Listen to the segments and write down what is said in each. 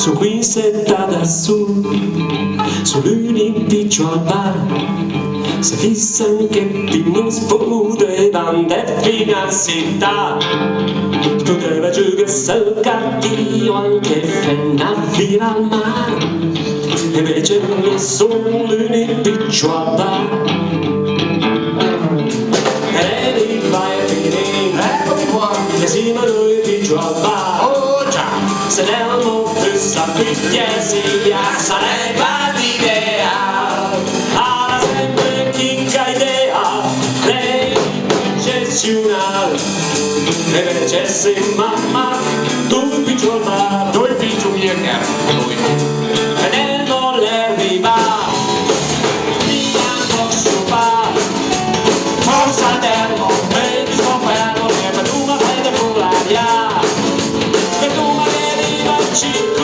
Su qui in setta da su, sull'unificio al bar, se fissano che pino spude bande finanziità. Tu deve giù che sei cattivo anche fenna vira al mare, invece nessuno l'unificio al bar. E vai a finire, eccomi qua, che siamo l'unificio al bar. Oh già, se ne sarebbe l'idea, ha sempre chicca idea, lei eccezionale, e invece se mamma, tu piccio al bar, tu piccio via lui, vedendo l'erba, via posso fare, forza termo, vedi scoperto, che per una fede con l'aria, che tu magari non ci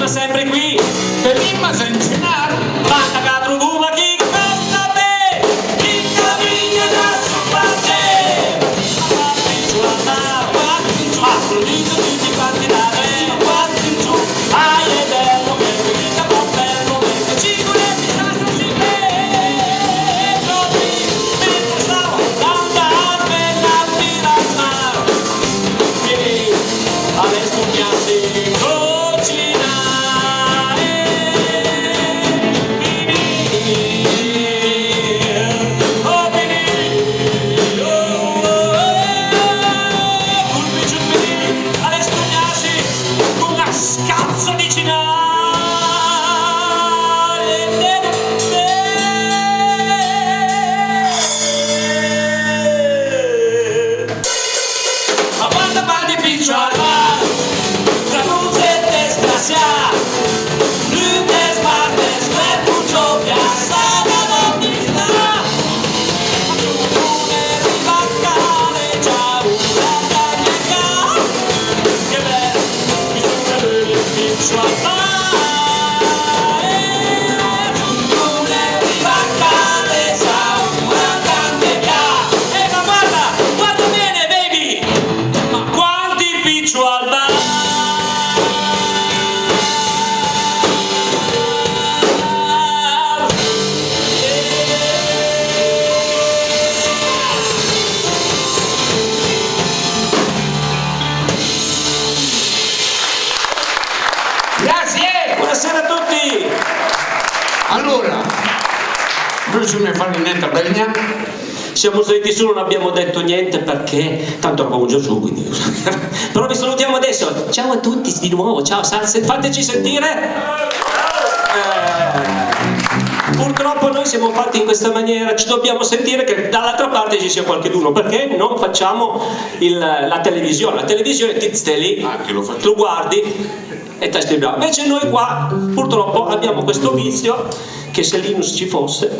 sempre qui, per l'imma incenar, basta che trova chi costa te, chi cammina da soffarte, quanti giù a all'inizio tutti quanti da me, quanti giù, ai è bello che mi dica un bello, che ci volete stare si vedo, mentre stavo andando per la fila al mare, e adesso pianti cucina. Buonasera a tutti! Allora, noi siamo in Farinetta Begna, siamo saliti su, non abbiamo detto niente perché tanto eravamo già su, quindi però vi salutiamo adesso. Ciao a tutti di nuovo, ciao, fateci sentire. Purtroppo noi siamo fatti in questa maniera, ci dobbiamo sentire che dall'altra parte ci sia qualcuno, perché non facciamo la televisione. La televisione ti stai lì, lo guardi e testi bravo. Invece noi qua purtroppo abbiamo questo vizio che se Linus ci fosse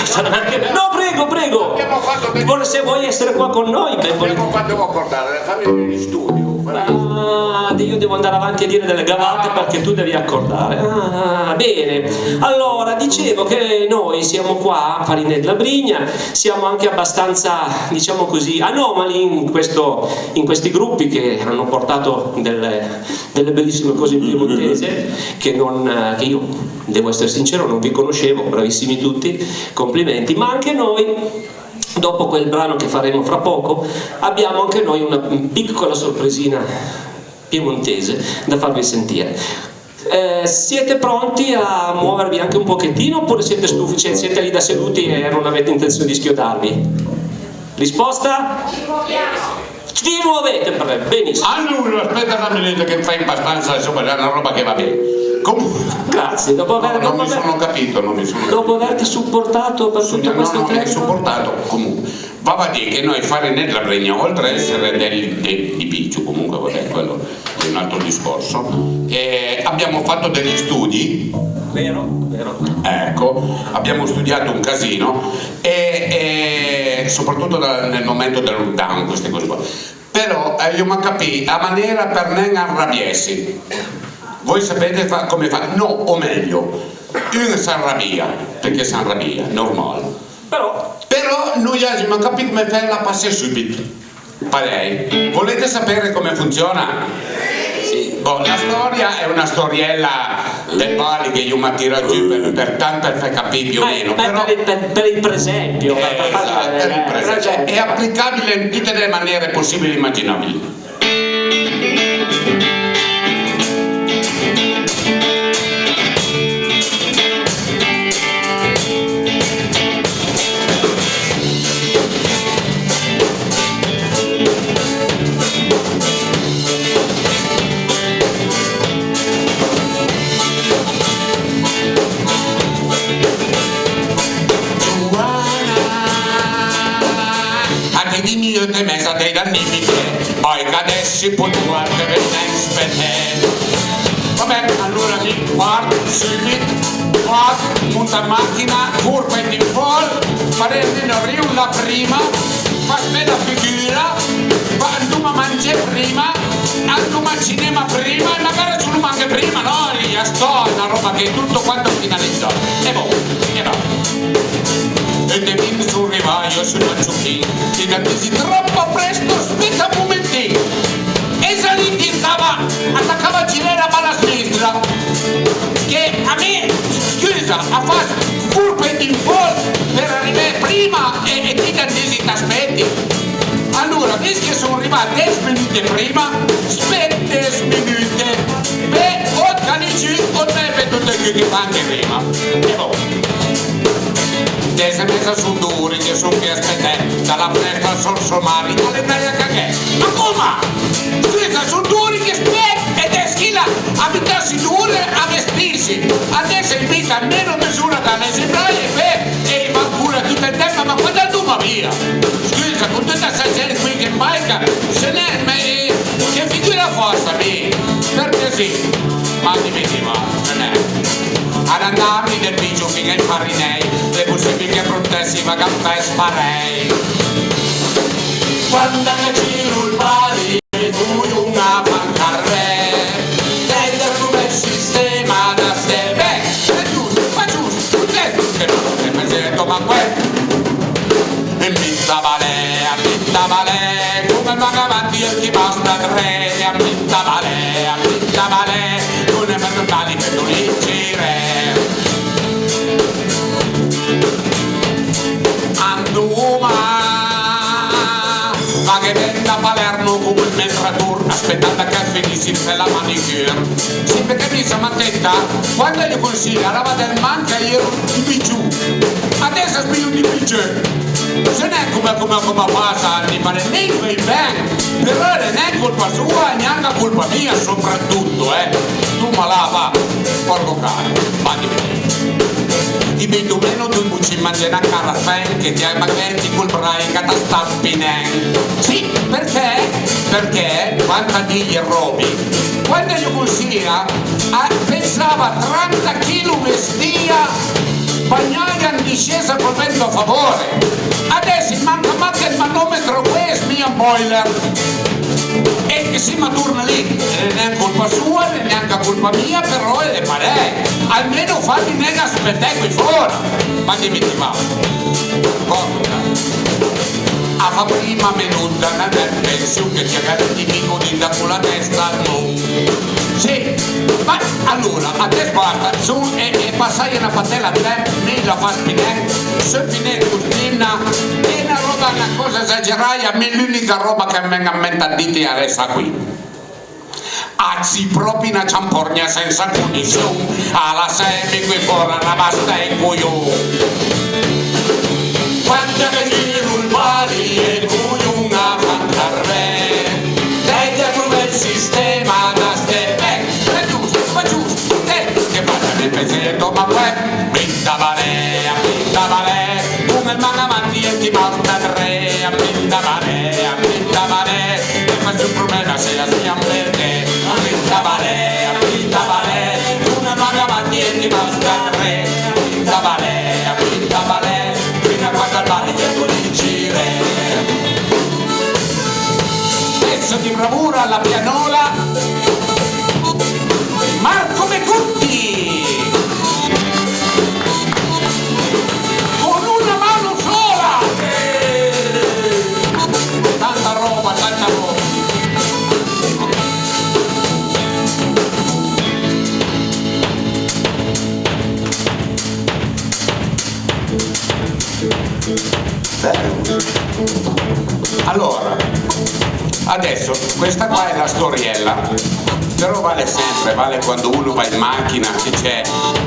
no, prego se vuoi essere qua con noi abbiamo fatto portare la famiglia in studio. Io devo andare avanti a dire delle gavate perché tu devi accordare. Bene, allora dicevo che noi siamo qua a Farinella Brigna, siamo anche abbastanza, diciamo così, anomali in questi gruppi che hanno portato delle bellissime cose in piemontese che io devo essere sincero non vi conoscevo, bravissimi tutti, complimenti, ma anche noi dopo quel brano che faremo fra poco abbiamo anche noi una piccola sorpresina piemontese da farvi sentire. Siete pronti a muovervi anche un pochettino oppure siete stufi, cioè siete lì da seduti e non avete intenzione di schiodarvi? Risposta? Ci muovete, benissimo. Allora, aspetta una minuto che fai abbastanza, insomma, è una roba che va bene. Comunque, Grazie, dopo non mi sono capito. Dopo averti supportato per tutto questo tempo. Supportato, comunque. Va a dire che noi fare nella Bregna, oltre ad essere di Picciu, comunque, vabbè, quello è un altro discorso, abbiamo fatto degli studi. Vero. Ecco, abbiamo studiato un casino e soprattutto nel momento del lockdown, queste cose qua. Però io mi capì a maniera per non arrabbiarsi. Voi sapete come fa? No, o meglio, uno si arrabbia, perché si arrabbia, normale. Però noi abbiamo capito come farla passare subito. Parei. Volete sapere come funziona? Sì. La storia è una storiella del Bali che io mi tiro giù per far capire più o meno. Però, per il presempio. Per il presempio. È applicabile in tutte le maniere possibili e immaginabili. Io te mesa dei danni poi cadessi puntuale per l'espete. Vabbè, allora mi parto subito, monta macchina, curva in fall, fare almeno la prima, fammi la figura, anduma mangia prima, anduma cinema prima e magari ci anche prima, no? Io sto, è una roba che è tutto quanto finalizzato. E boh. E te vieni sul rivaio, sul manciuchino, ti capisci troppo presto, aspetta un momentino. E Saliti attaccava a girare a palla sinistra, che a me, scusa, ha fatto curve in fall per arrivare prima e ti capisci ti aspetti. Allora, visto che sono arrivato 10 minuti prima, aspetta 10 minuti, beh, o canici o te per tutte che fanno prima. E boh. Dese mesa su duri che sono che aspettare dalla finestra al sorsomari alle tagliare a cagare. Ma come? Scusa, sono duri che aspetta ed è schilla a mettersi dure a vestirsi. Adesso invita almeno misura dalle sembraie e va pure tutto il tempo, ma quando anduma via? Scusa, con tutta questa gente qui che baica, se ne che figura fossa lì? Perché sì? Ma dimentica, non è. Ad andarmi del piccio fino ai farinei, le possibili che prontessi ma caffè sparei. Quando che giro il Bali, tu una pancarre, tende come il sistema da ste, è giusto, che non è presento, ma e minta vale, come va avanti e chi basta tre, a minta vale, non è per tali che non incire. Ma che vende a Palermo con il mentratur aspettando che finissi per la manicure. Sì, perché mi sono attenta quando gli consiglia la roba del manca io di picciù adesso spiego di picciù se ne è come passa anni ma ne vai bene però non è colpa sua neanche colpa mia soprattutto tu me la va porco cane ti vedo meno tu ci mangi una caffè che ti hai magari colperai che ti stampinen. Sì, perché quando digli robi quando gli consiglia pensava 30 kg vestia bagnare in discesa col vento a favore adesso manca anche il manometro questo mio boiler e che si ma torna lì non è colpa sua neanche colpa mia però è parei almeno fammi nega spettacolo fuori ma dimmi ti va a fa prima minuta nel penso che ti avrei dimenticato con la testa non sì ma allora a te guarda su e passai una patella a te me la fa spinare se finire costina è una cosa esagerata a me l'unica roba che mi viene a mente a dite adesso qui Azzi proprio una ciampornia senza condizione, alla semi qui fuori una basta in cuio. Quando che giro il pari e cuio una fantarve, dai da il sistema da ste, è giusto, che passa nel pensiero, ma poi, pinta vale, come man avanti e ti porta tre, pinta vale, e faccio un problema se la stiamo perché, pinta vale, come man avanti e ti porta tre, pinta vale, fino a quando al bar che tu dici re. Pezzo di bravura alla pianola, Marco Mecutti, con una mano sola, tanta roba. Allora, adesso questa qua è la storiella, però vale sempre, vale quando uno va in macchina, che c'è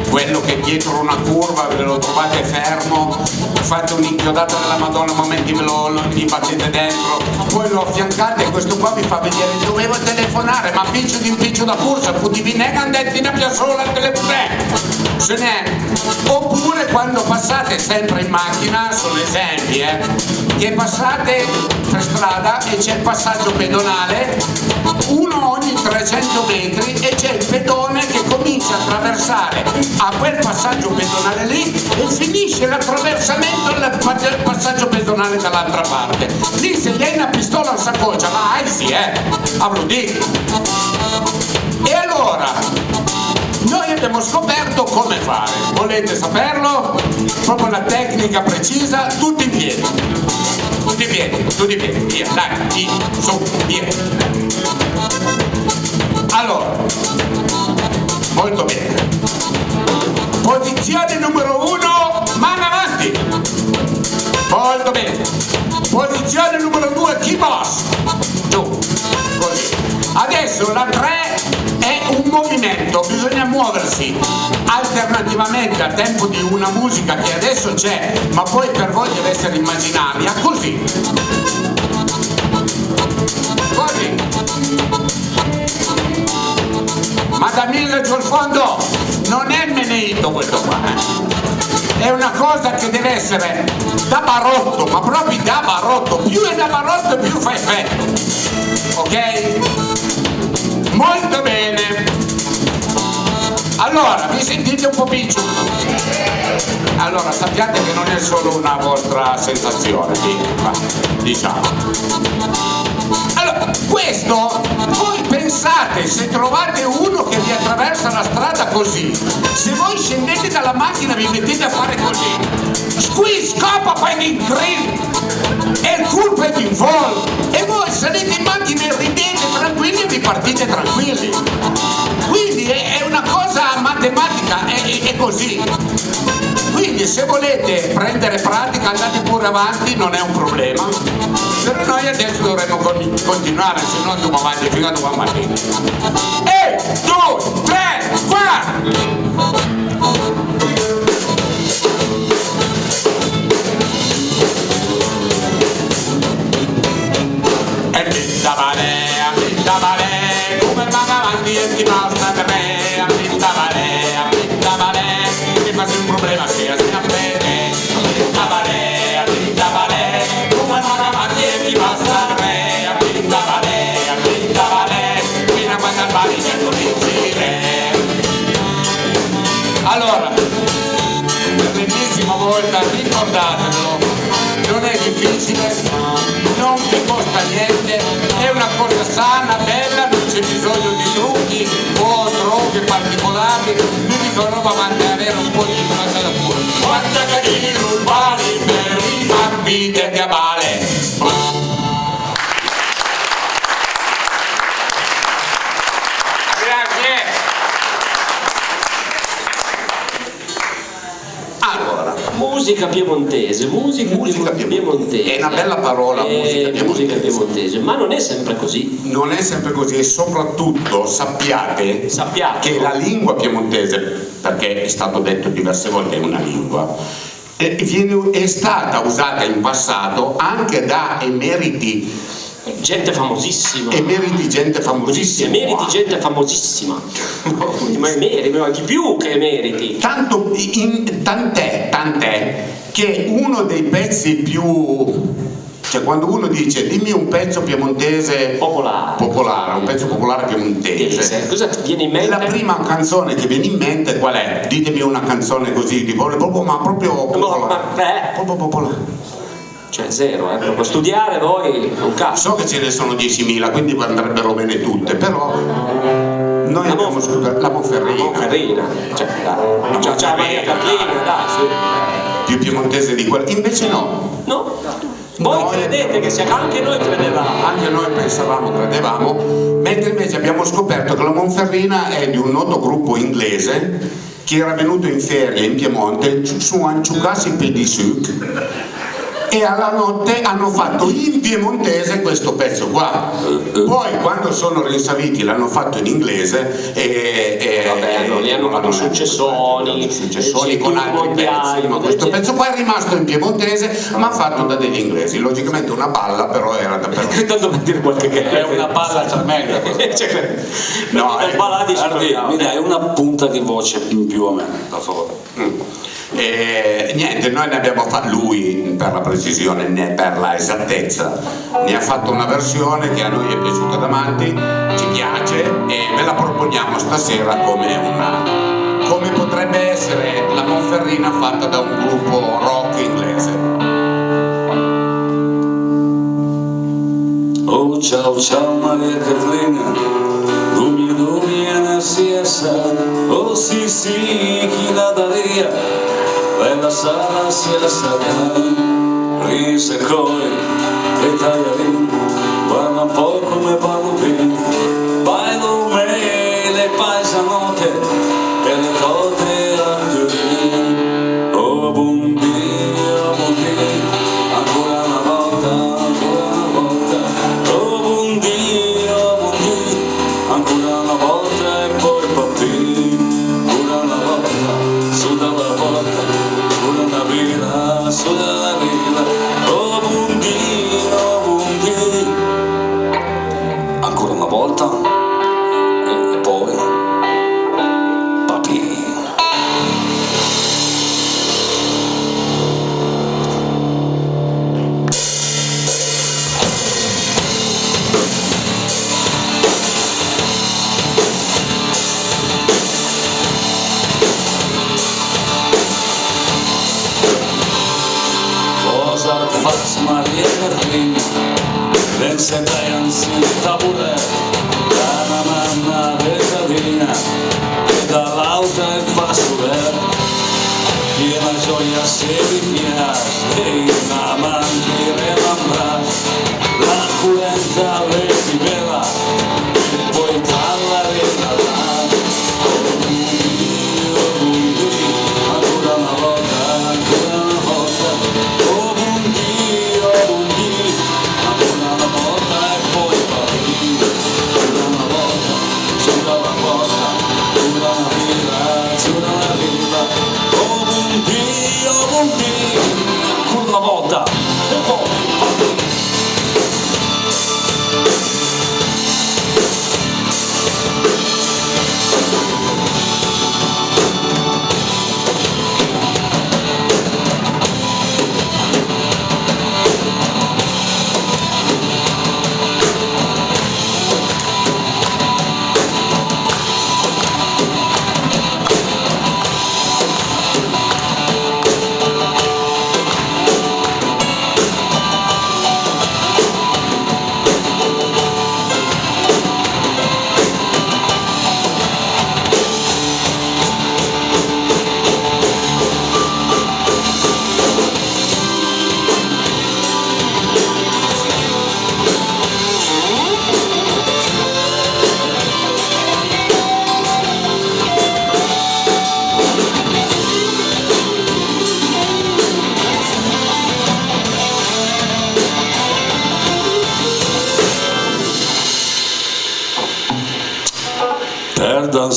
quello che dietro una curva ve lo trovate fermo, fate un'inchiodata della Madonna, momenti gli battete dentro, poi lo affiancate e questo qua vi fa vedere dovevo telefonare, ma piccio di impiccio da corsa, puti vi negano detti ne abbia solo al telefono. Se n'è. Oppure quando passate sempre in macchina, sono esempi, che passate per strada e c'è il passaggio pedonale, uno ogni 300 metri e c'è il pedone che comincia a attraversare a quel passaggio pedonale lì e finisce l'attraversamento del passaggio pedonale dall'altra parte. Lì se gli hai una pistola in saccoccia, la hai sì, lo dico. E allora noi abbiamo scoperto come fare, volete saperlo? Proprio la tecnica precisa, tutti in piedi, via, dai, su, via. Allora, molto bene. Posizione numero 1, mano avanti. Molto bene. Posizione numero 2, chi boss. Giù, così. Adesso la 3 è un movimento, bisogna muoversi alternativamente al tempo di una musica che adesso c'è, ma poi per voi deve essere immaginaria, così. Così. Ma da mille giù al fondo non è meneito questo qua, È una cosa che deve essere da barotto, ma proprio da barotto, più è da barotto più fa effetto, ok? Molto bene. Allora, vi sentite un po' picciu? Allora, sappiate che non è solo una vostra sensazione, diciamo. Allora, questo, voi pensate, se trovate uno che vi attraversa la strada così, se voi scendete dalla macchina vi mettete a fare così, squeeze, scopa, poi in grill, e il colpo è in vol, e voi salite in macchina e ridete tranquilli e vi partite tranquilli. Quindi è una cosa matematica, è così. Quindi se volete prendere pratica andate pure avanti, non è un problema. Però noi adesso dovremo continuare, se no andiamo avanti fino a domani mattina. 1, 2, 3, 4! Pinta vale, come van avanti e ti basta per me, pinta vale, ti faccio un problema se a scappare, pinta vale, come van avanti e ti basta per me, pinta vale, fino a quando al bar che cominciare. Allora, per l'ennesima volta ricordatelo, non è difficile, non vi costa niente, è una cosa sana, bella, non c'è bisogno di trucchi o droghe particolari, l'unica roba manda avere un po' di cosa da pure. Quanta che rubali per i bambini del diabale. Grazie. Allora, musica. Musica piemontese, È una bella parola, musica piemontese. ma non è sempre così. Non è sempre così, e soprattutto sappiate che la lingua piemontese, perché è stato detto diverse volte, è una lingua, è stata usata in passato anche da emeriti. Gente famosissima. Emeriti gente famosissima. Ma emeriti, ma di più che emeriti. Tant'è che uno dei pezzi più, cioè quando uno dice dimmi un pezzo piemontese popolare, un pezzo popolare piemontese, cosa ti viene in mente? La prima canzone che viene in mente qual è? Ditemi una canzone così, proprio popolare. Cioè zero, proprio studiare voi un cazzo. So che ce ne sono 10.000, quindi andrebbero bene tutte, però noi abbiamo scoperto la Monferrina. Cioè, ciao Maria Carlina, dai, sì. Più piemontese di quella. Invece no. Voi credete che sia, anche noi credevamo. Anche noi credevamo, mentre invece abbiamo scoperto che la Monferrina è di un noto gruppo inglese che era venuto in ferie in Piemonte su Anciucassi Pedisuc, e alla notte hanno fatto in piemontese questo pezzo qua. Poi quando sono rinsaviti l'hanno fatto in inglese lì hanno fatto successoni con altri pezzi, ma questo pezzo qua è rimasto in piemontese ma fatto da degli inglesi, logicamente una balla, però era da tanto per dire qualche che è una palla tremenda. No, mi dai una punta di voce in più a me, per favore. Niente, noi ne abbiamo fatto, lui per la precisione né per la esattezza ne ha fatto una versione che a noi è piaciuta da matti, ci piace e ve la proponiamo stasera come potrebbe essere la Monferrina fatta da un gruppo rock inglese. Oh ciao Maria Carlina, dumi na siesa, oh sì chi la daria. Bella sala si la sarà, rise coi e tagliarini, guarda un po' come parlo bene, bailo me le paesanote e le torte artiolini, oh buondì, ancora una volta, oh buondì, ancora una volta e poi papì, ancora una volta, su dalla porta. Sulla villa, oh buondì, ancora una volta e poi papì. Faccio Maria Carlina, ben sedai anziché tabure, da una mamma retadina, e dall'altra il fasuler, piena gioia se vi piace, e una mantiere l'ambras, la curenta le fibela, e poi parlare la là, oh buondì, ancora una volta, ancora una volta,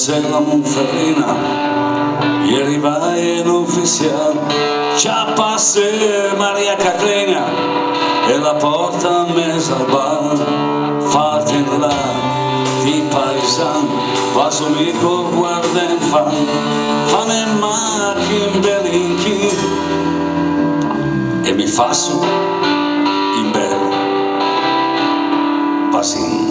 José la Monferrina, ieri vai in ufficiale, già passé Maria Catrina e la porta a mesa al bar, fatti là di paesano, vaso amico guarda in fame macchi in belinchi e mi fasso in bel pasin.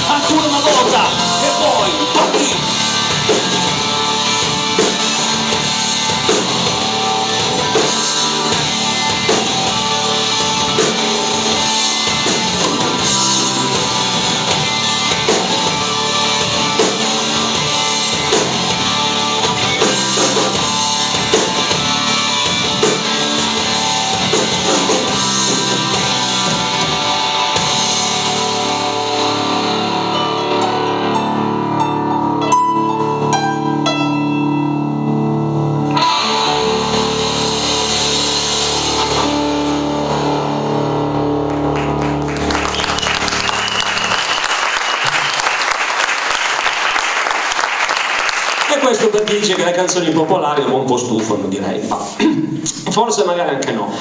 Ancora una volta e poi parti. Questo per dice che le canzoni popolari un po' stufano, direi, ma forse magari anche no.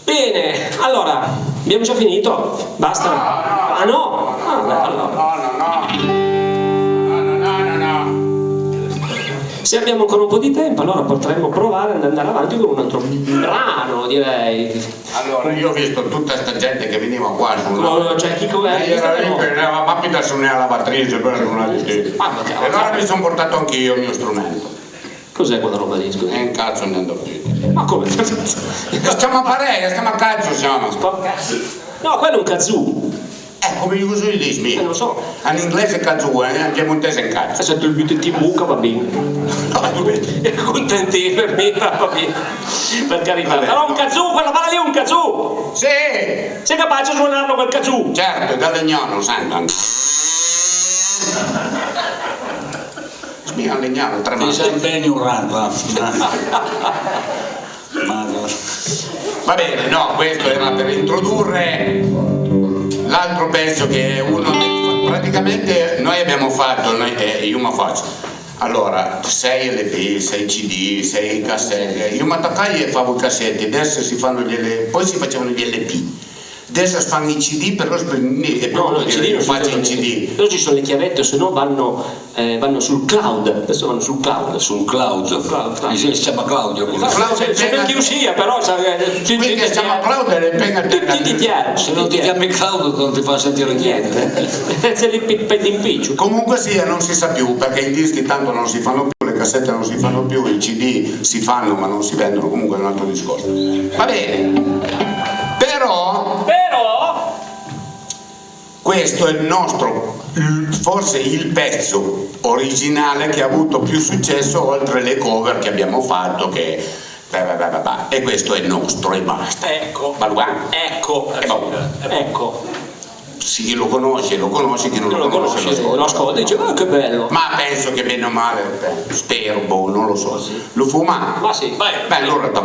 Bene, allora, abbiamo già finito? Basta? Ah no? Ah, beh, allora. Se abbiamo ancora un po' di tempo, allora potremmo provare ad andare avanti con un altro brano, direi. Allora, io ho visto tutta questa gente che veniva qua cioè, chi come era lì che era papita su una lavatrice per una e allora mi sono portato anch'io il mio strumento. Cos'è quella roba lì? È un cazzo andando qui. Ma come? Stiamo a parere, stiamo a cazzo siamo. No, quello è un kazoo. Come io uso i dismi? Non so. In inglese kazoo, in piemontese in cazzo. Se tu il butti in buca va bene. No, contenti per me, va bene. Per carità. Vabbè, però un kazoo, quella balla lì è un kazoo. Sì! Sei capace di suonarlo quel kazoo? Certo, da Legnano, sento. Smia Legnano, tre Ti sei ben ignorante. Va bene, no, questo era per introdurre l'altro pezzo che è uno praticamente noi abbiamo fatto, io mi faccio. Allora, 6 LP, 6 CD, 6 cassette. Io mi attaccai e favo i cassetti, adesso si fanno poi si facevano gli LP. Adesso si fanno i CD, però no, i CD io faccio in CD. Però ci sono le chiavette, se no vanno sul cloud. Adesso vanno sul cloud. Sul cloud. Si chiama Claudio. C'è ben chi sia, però quindi si chiama cloud e penga ti se non ti chiami Claudio non ti fa sentire niente. Se li pendi in piccio. Comunque sia, non si sa più, perché i dischi tanto non si fanno più, le cassette non si fanno più, i CD si fanno ma non si vendono, comunque è un altro discorso. Va bene. Però questo è il nostro, forse il pezzo originale che ha avuto più successo oltre le cover che abbiamo fatto, che e questo è il nostro e basta. Ecco. Chi lo conosce, chi non lo conosce lo ascolta e dice che bello. Ma penso che bene o male, spero, non lo so. Lo fuma? Ma sì, vai. Beh, allora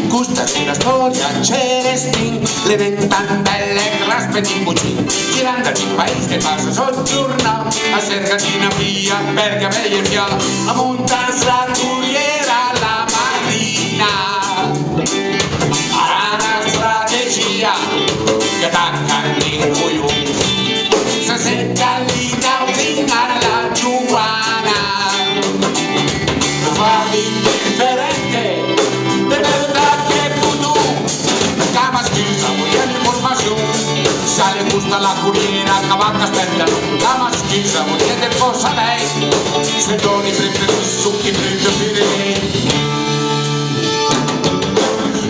gusta di una storia celestin, le ventantelle graspe di bucin, girando il paese passa soggiorna, a Sergatina via, Bergame e Fiala, a Montanza, Curiera, la Maria. mattina. Era una strategia che attacca in cuoio. Se sei gallina fina la giuana, Farli differente, de verdad que puto. cama schiusa, vogliamo informazione. Se le gusta la corriera, cavacca aspettano. Cama schiusa, vogliamo cosa lei. Se doni preferisco chi prende per lei.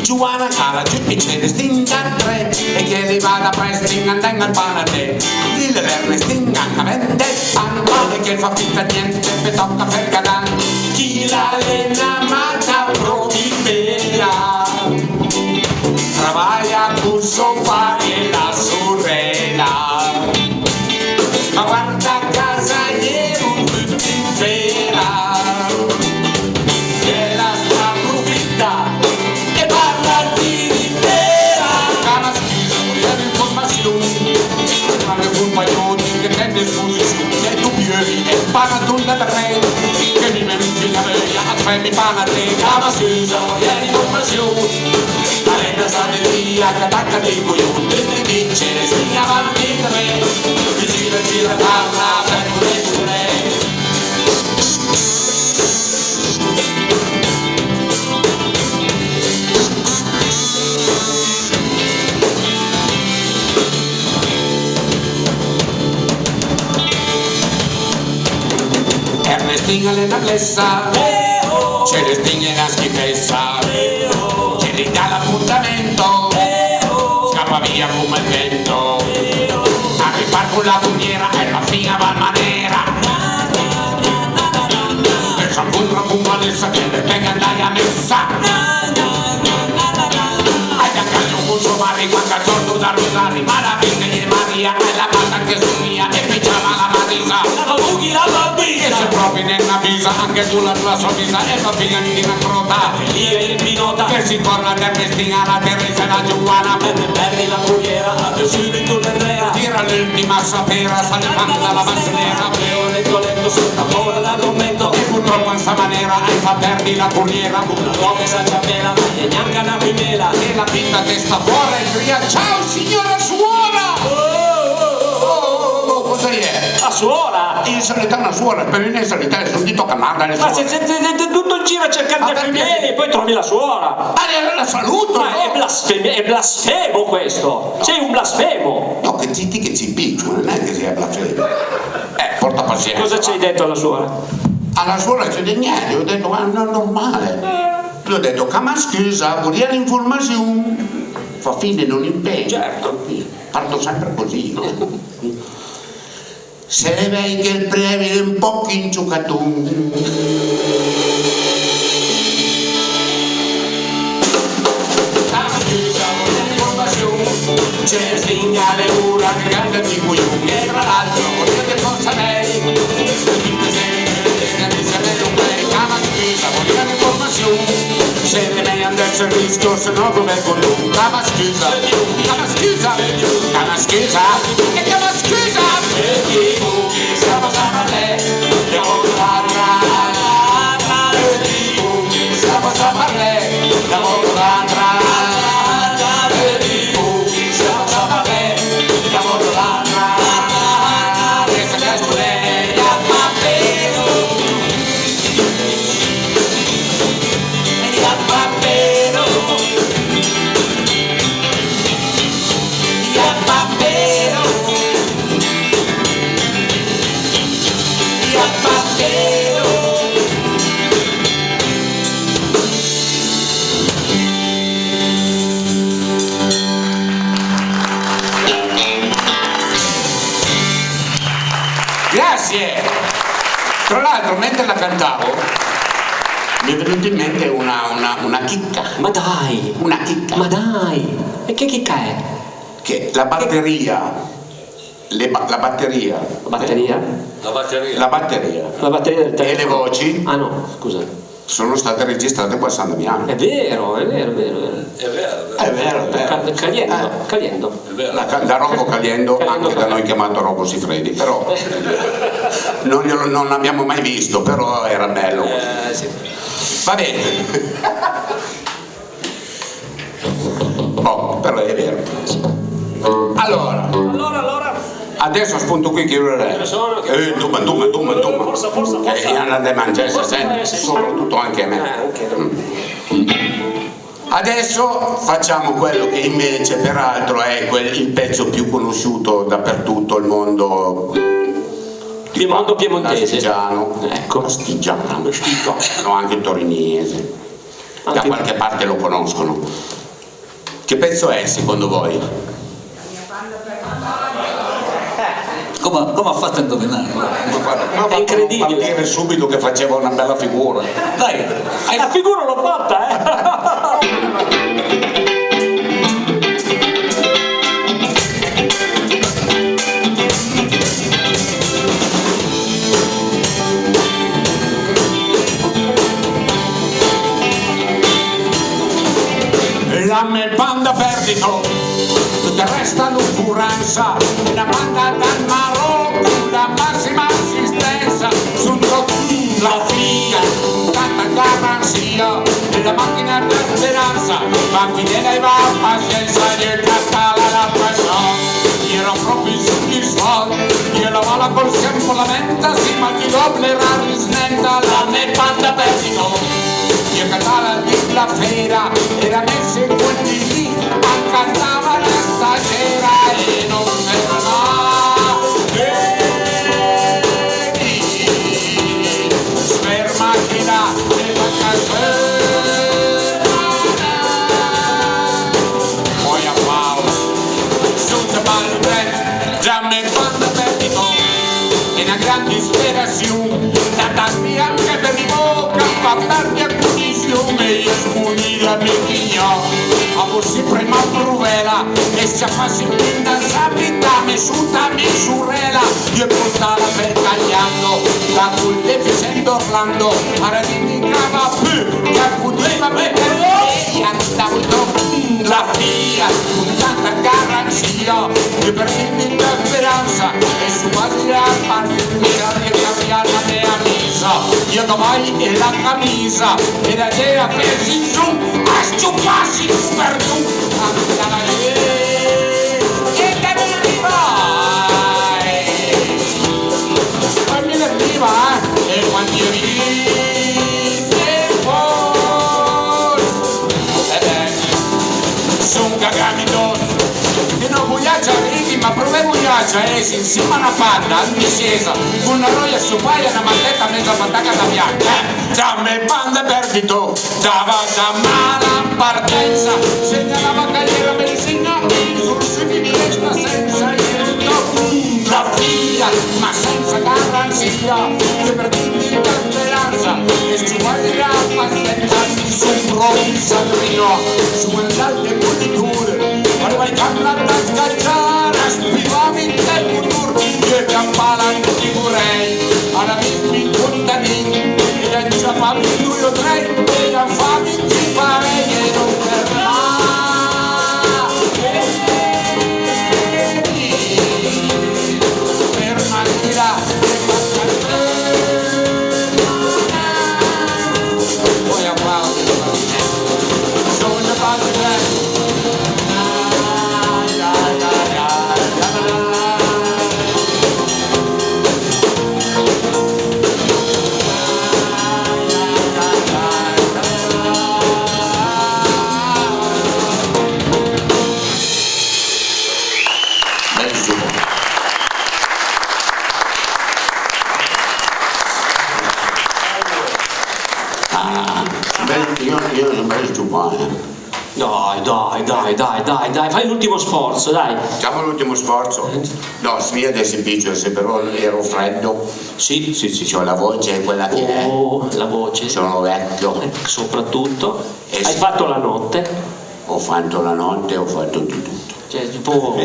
Giovanna cara, giutti ce ne stinga tre. E che li vada presto, andando al panate. Dille verne stinga, vende pan. E che fa finta niente, e tocca per cadere. Chi l'allena mangia profitera. Travaglia con suo padre e la sorella. Ma guarda a casa ieri un tutto in fera. E la sta approfitta e parla di intera. Cama schiesa, vogliamo informazioni. Ma che compagnoni che tende esposizioni. E tu piedi e pana tutta per me. Che mi metti la veglia, aspetti pana a te. Cama schiesa, vogliamo informazioni. La lenta strategia che attacca dei coglioni. Te dice, stia avanti da me. Gira, parla per leggere. Ernestina è una blessa, Celestina è una schifezza, ce li dà l'appuntamento, scappa via come il vento, arriva con la buoniera e la fine va manera, e s'incontra con Vanessa che le tenga andare a messa, hai da caso con suo mari quando sordo da Rosari, ma la vita di Maria è la pata che somiglia e picciava la Marisa. La bambina, E se proprio nella visa, anche tu la tua sorrisa e la figlia di una crota. lì è il pilota, Che si torna da Messina, la Teresa e la Giovanna. perdi la corriera, adesso subito l'Andrea. Tira l'ultima sapera, salivando dalla manzanera. Lento, lento, sotto ancora l'argomento. E purtroppo in sta maniera hai fa perdi la corriera. Una donna sa bella, ma è neanche una femmela. E la pinta testa fuori e cria ciao signora suora! Cosa è? La suora! In sanità una suora, per in sanità sono dito che manda le Ma suore. se tutto il giro a cercare Ma le perché? femmine e poi trovi la suora! La saluto! Ma è blasfemo questo! Sei un blasfemo! No, che zitti che ci piccio, non è che sia blasfemo. Porta pazienza. Cosa ci hai detto alla suora? Alla suora c'è di niente, ho detto, ma non è normale. Gli ho detto, ma scusa, vorrei l'informazione. Fa fine non impegno. Certo. Parto sempre così, no? Se ne vedi che il premio è un po' inciocato. C'è il segnale ora che canta di coglioni e tra l'altro volete forza lei vogliamo informazioni se ne me andasse il rischio se no dove con lui cama scusa e cama scusa perché che siamo a lei siamo a lei Grazie! Tra l'altro, mentre la cantavo, mi è venuta in mente una chicca. Ma dai! Una chicca. Ma dai! E che chicca è? Che la batteria, la batteria, La batteria? La batteria. la batteria La batteria del e telefono? le voci Ah no, scusa. sono state registrate qua a San Damiano. È vero, è vero, è vero. È vero, È vero, è vero. Caliendo, Caliendo. è vero. Da Rocco Caliendo, Caliendo anche da noi chiamato Rocco Sifredi, però Non l'abbiamo mai visto, però era bello. Sì. Va bene. Oh, però è vero. Allora, adesso spunto qui che duma. Forza. Che hanno da mangiare, soprattutto anche a me. Adesso facciamo quello che invece peraltro è il pezzo più conosciuto dappertutto il mondo. Il mondo piemontese. Astigiano, Ecco. Astigiano, no, anche il torinese, da qualche parte lo conoscono. Che pezzo è secondo voi? Come ha fatto a indovinare? È incredibile. Partire subito che faceva una bella figura. Dai, La figura l'ho fatta, La me banda perdito, tutta resta l'occurrenza, una banda dal Marocco, la massima assistenza, sul la figlia, tanta garanzia, della macchina di speranza, ma qui ne va pazienza, di cattare la pressione, io ero proprio soddisfatto, io la vala col tempo lamenta, sì ma chi doblerà risnenta, la me banda perdito. Io cantava di la fera, era messo in quelli lì, ma cantava la stasera e non ferma. Sfermati là e poi applauso, sotto ballo, già me quando perdito, è una grande disperazione, da darmi anche per i bocca, fa perdi a condizione, io smunire a mia figlia, a così prima provela, e se passi in danzabilità, mi suta mia sorella, io portava per tagliando, da col deficente Orlando, a radicava più, che poteva mettere, e andavo troppo, la figlia, con tanta garanzia, e per dirmi la speranza, e su base a parte di che cambiare la mia misa, io domani e la camisa, e la idea presa in su, a stupassi per tu, andava e te ne arrivai, poi mi ne arriva, e quando io sono cagati dosso, che non vogliaccia ridi, ma provevo vogliaccia, insieme a una panna, in discesa, con una roia su paia, una maglietta mezza patacca da bianca, già me banda perdito, dava da mala partenza, segnalava carriera medicina, sul sito di testa senza aiuto, la figlia, ma senza garanzia, che per dirmi la speranza, e ci guarderà pazienza, su un provvisadrino, su un altre politure, voleva i camminare da scacciare, aspirami in tempo futuro, che campana di vorrei, alla vista in contadini, e la diciamo due o tre, e la fame ti pare che non verrà. Fermati là, poi applausi, sono le palle. Io non mi stupone. Dai, fai l'ultimo sforzo, dai. Facciamo l'ultimo sforzo. No, mi adesso impiccio, se però ero freddo. Sì. C'ho la voce è quella che è. Oh, la voce. Sono vecchio. Soprattutto. Eh Hai sì. fatto la notte. Ho fatto la notte, ho fatto di tutto. Cioè, tipo,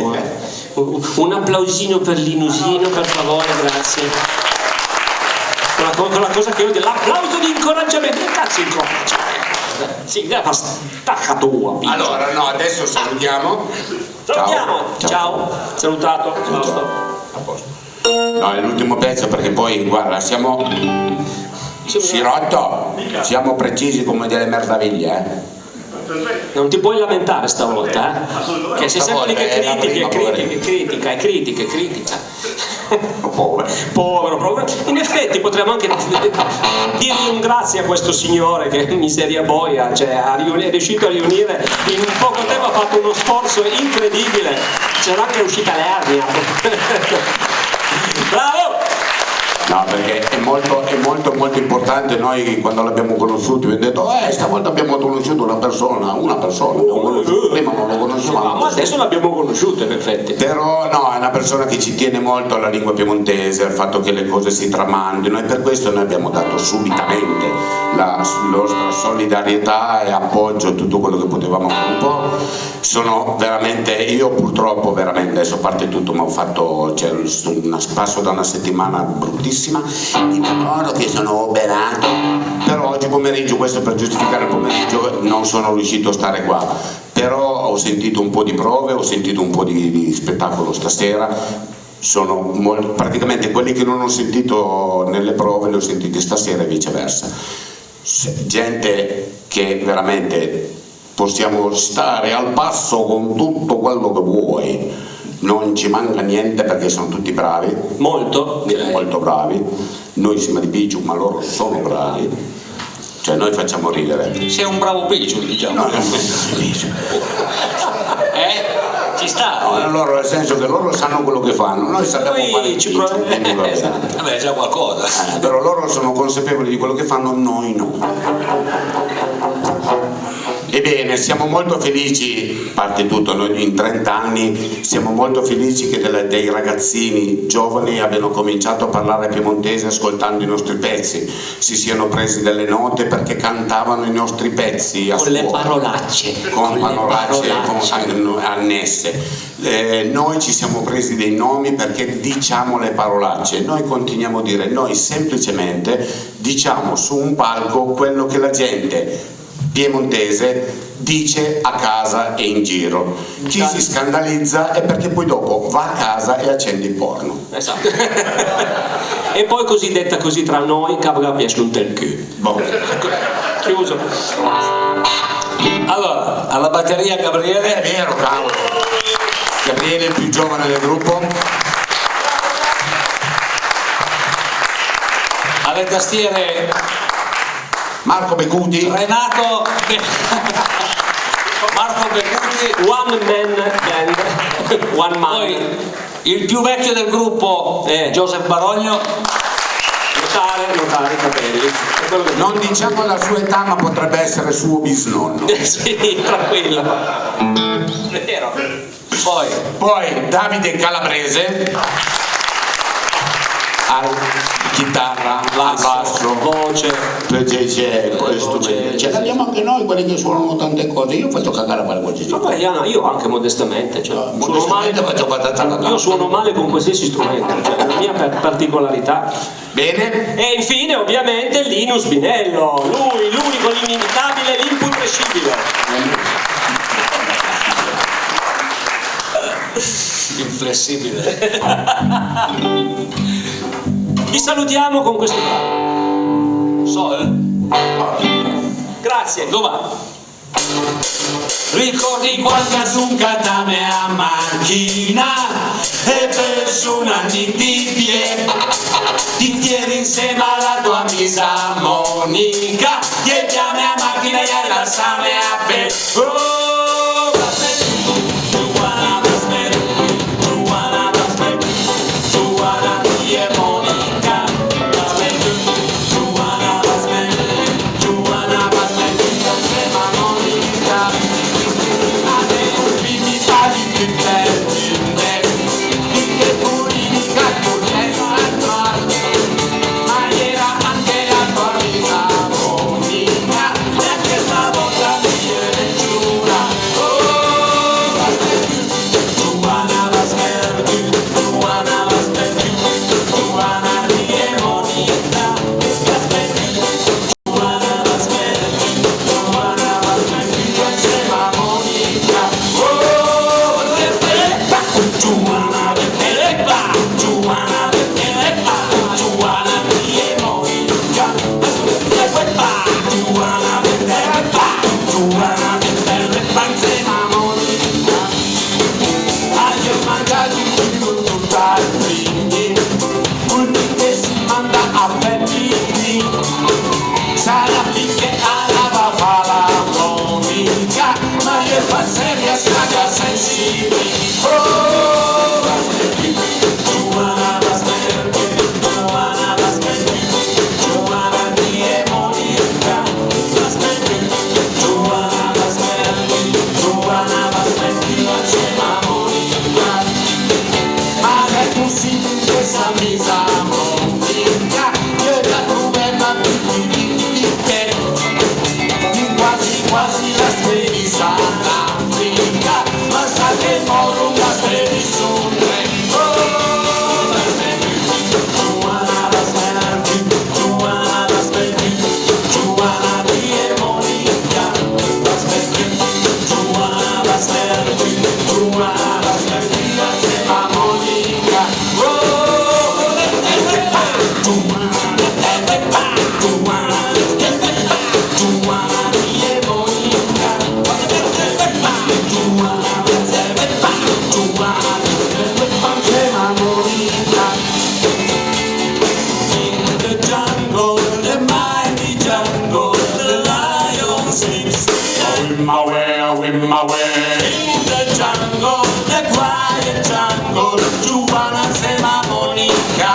un applausino per l'Inusino, per favore, grazie. Con la cosa che io dico, l'applauso di incoraggiamento, che cazzo incoraggia? Sì, ma stacca tua. Piccola. Allora, no, adesso salutiamo. Salutiamo. Ciao. Salutato. A posto. No, è l'ultimo pezzo perché poi, guarda, siamo Sirotto, siamo precisi come delle meraviglie, Non ti puoi lamentare stavolta, che sei sempre lì che critica. Povero. In effetti potremmo anche dirgli un grazie a questo signore che miseria boia, cioè è riuscito a riunire in un poco tempo, ha fatto uno sforzo incredibile, c'era anche uscita l'ernia. Bravo! no, perché è molto importante. Noi quando l'abbiamo conosciuto abbiamo detto stavolta abbiamo conosciuto una persona, prima non lo conoscevamo, ma adesso l'abbiamo conosciuto in effetti. però no, è una persona che ci tiene molto alla lingua piemontese, al fatto che le cose si tramandino, e per questo noi abbiamo dato subitamente la nostra solidarietà e appoggio a tutto quello che potevamo fare un po'. Sono veramente, io purtroppo veramente, adesso parte tutto, ma ho fatto, passo da una settimana bruttissima di lavoro, che sono oberato, però oggi pomeriggio, questo per giustificare il pomeriggio, non sono riuscito a stare qua, però ho sentito un po' di prove, ho sentito un po' di spettacolo stasera. Sono praticamente quelli che non ho sentito nelle prove li ho sentiti stasera e viceversa. Gente che veramente possiamo stare al passo con tutto quello che vuoi, non ci manca niente perché sono tutti bravi, Molto, direi. molto bravi. Noi siamo di Pigiu, ma loro sono bravi, cioè noi facciamo ridere. Sei un bravo Pigiu, diciamo. No, Ci sta. no, loro, nel senso che loro sanno quello che fanno, noi sappiamo Noi fare il ci Pigiu, proviamo. quindi va bene. Esatto. Vabbè, è già qualcosa. Però loro sono consapevoli di quello che fanno, noi no. Ebbene, siamo molto felici, a parte tutto, noi in 30 anni siamo molto felici che dei ragazzini giovani abbiano cominciato a parlare piemontese ascoltando i nostri pezzi, si siano presi delle note perché cantavano i nostri pezzi a Con le scuola. parolacce. Con parolacce annesse. Noi ci siamo presi dei nomi perché diciamo le parolacce, noi continuiamo a dire, noi semplicemente diciamo su un palco quello che la gente piemontese dice a casa e in giro. Chi si scandalizza è perché poi dopo va a casa e accende il porno. Esatto. E poi così detta così tra noi, cavolo piaciuto il cul. Boh. Chiuso. Allora, alla batteria Gabriele. È vero, cavolo. Gabriele è il più giovane del gruppo. Alle tastiere Marco Becuti. Renato Marco Becuti. One man band. One man. Poi il più vecchio del gruppo Joseph Barogno. Notare i capelli. È quello che Non diciamo la sua età, ma potrebbe essere suo bisnonno. sì, tranquillo. Vero. Poi Davide Calabrese al chitarra, al basso, voce. Ce l'abbiamo anche noi quelli che suonano tante cose. Io faccio cagare a fare qualsiasi Ma cosa. poi io anche modestamente, cioè, suono modestamente male, faccio abbastanza cagare. io suono male con qualsiasi strumento, cioè, la mia particolarità. Bene? E infine ovviamente Linus Binello, lui l'unico, l'inimitabile, l'imputrescibile. Inflessibile. Vi salutiamo con questo brano. Grazie, dove va? Ricordi quando zuncata mia macchina e persona di ti tieni insieme alla tua amica Monica e la mia macchina e la sa mia pe Monica, e questa volta mi viene giù. ma che fa seria scaga sensibili. Oh, Giovanna Basmerchi, Giovanna Basmerchi, Giovanna di Monica Basmerchi, Giovanna Basmerchi, Giovanna Basmerchi, insieme a Monica. ma è così questa misa monica che la truvetta che quasi quasi la spedisa l'Africa, ma sa che moro la spedisa un tempo. Giovanna Basmerchi, Giovanna Basmerchi, Giovanna di Monica Basmerchi, Giovanna Basmerchi, Giovanna Basmerchi, insieme a Monica. In my way. In the jungle, the quiet jungle, Giovanna insieme a Monica.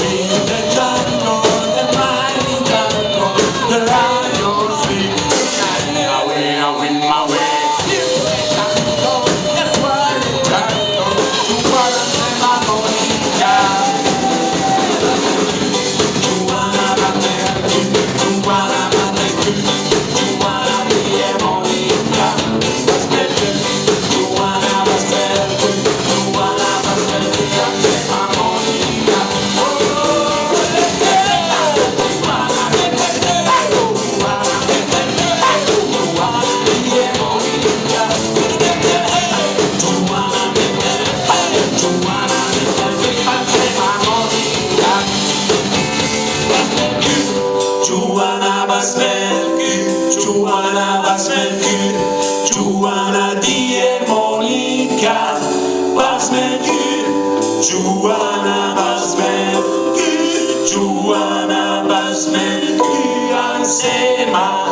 In the jungle, the mighty jungle, the lion sleeps. In my way. The quiet jungle, Giovanna insieme a Monica. Giovanna Basmerchi, Giovanna Basmerchi, Giovanna di Monica Basmerchi, Giovanna Basmerchi, Giovanna Basmerchi, insieme a Monica. Giovanna Basmerchi, Giovanna Basmerchi, Giovanna di Monica Basmerchi, Giovanna Basmerchi, Giovanna Basmerchi, insieme a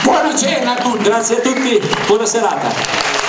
Buona cena a tutti. Grazie a tutti, buona serata.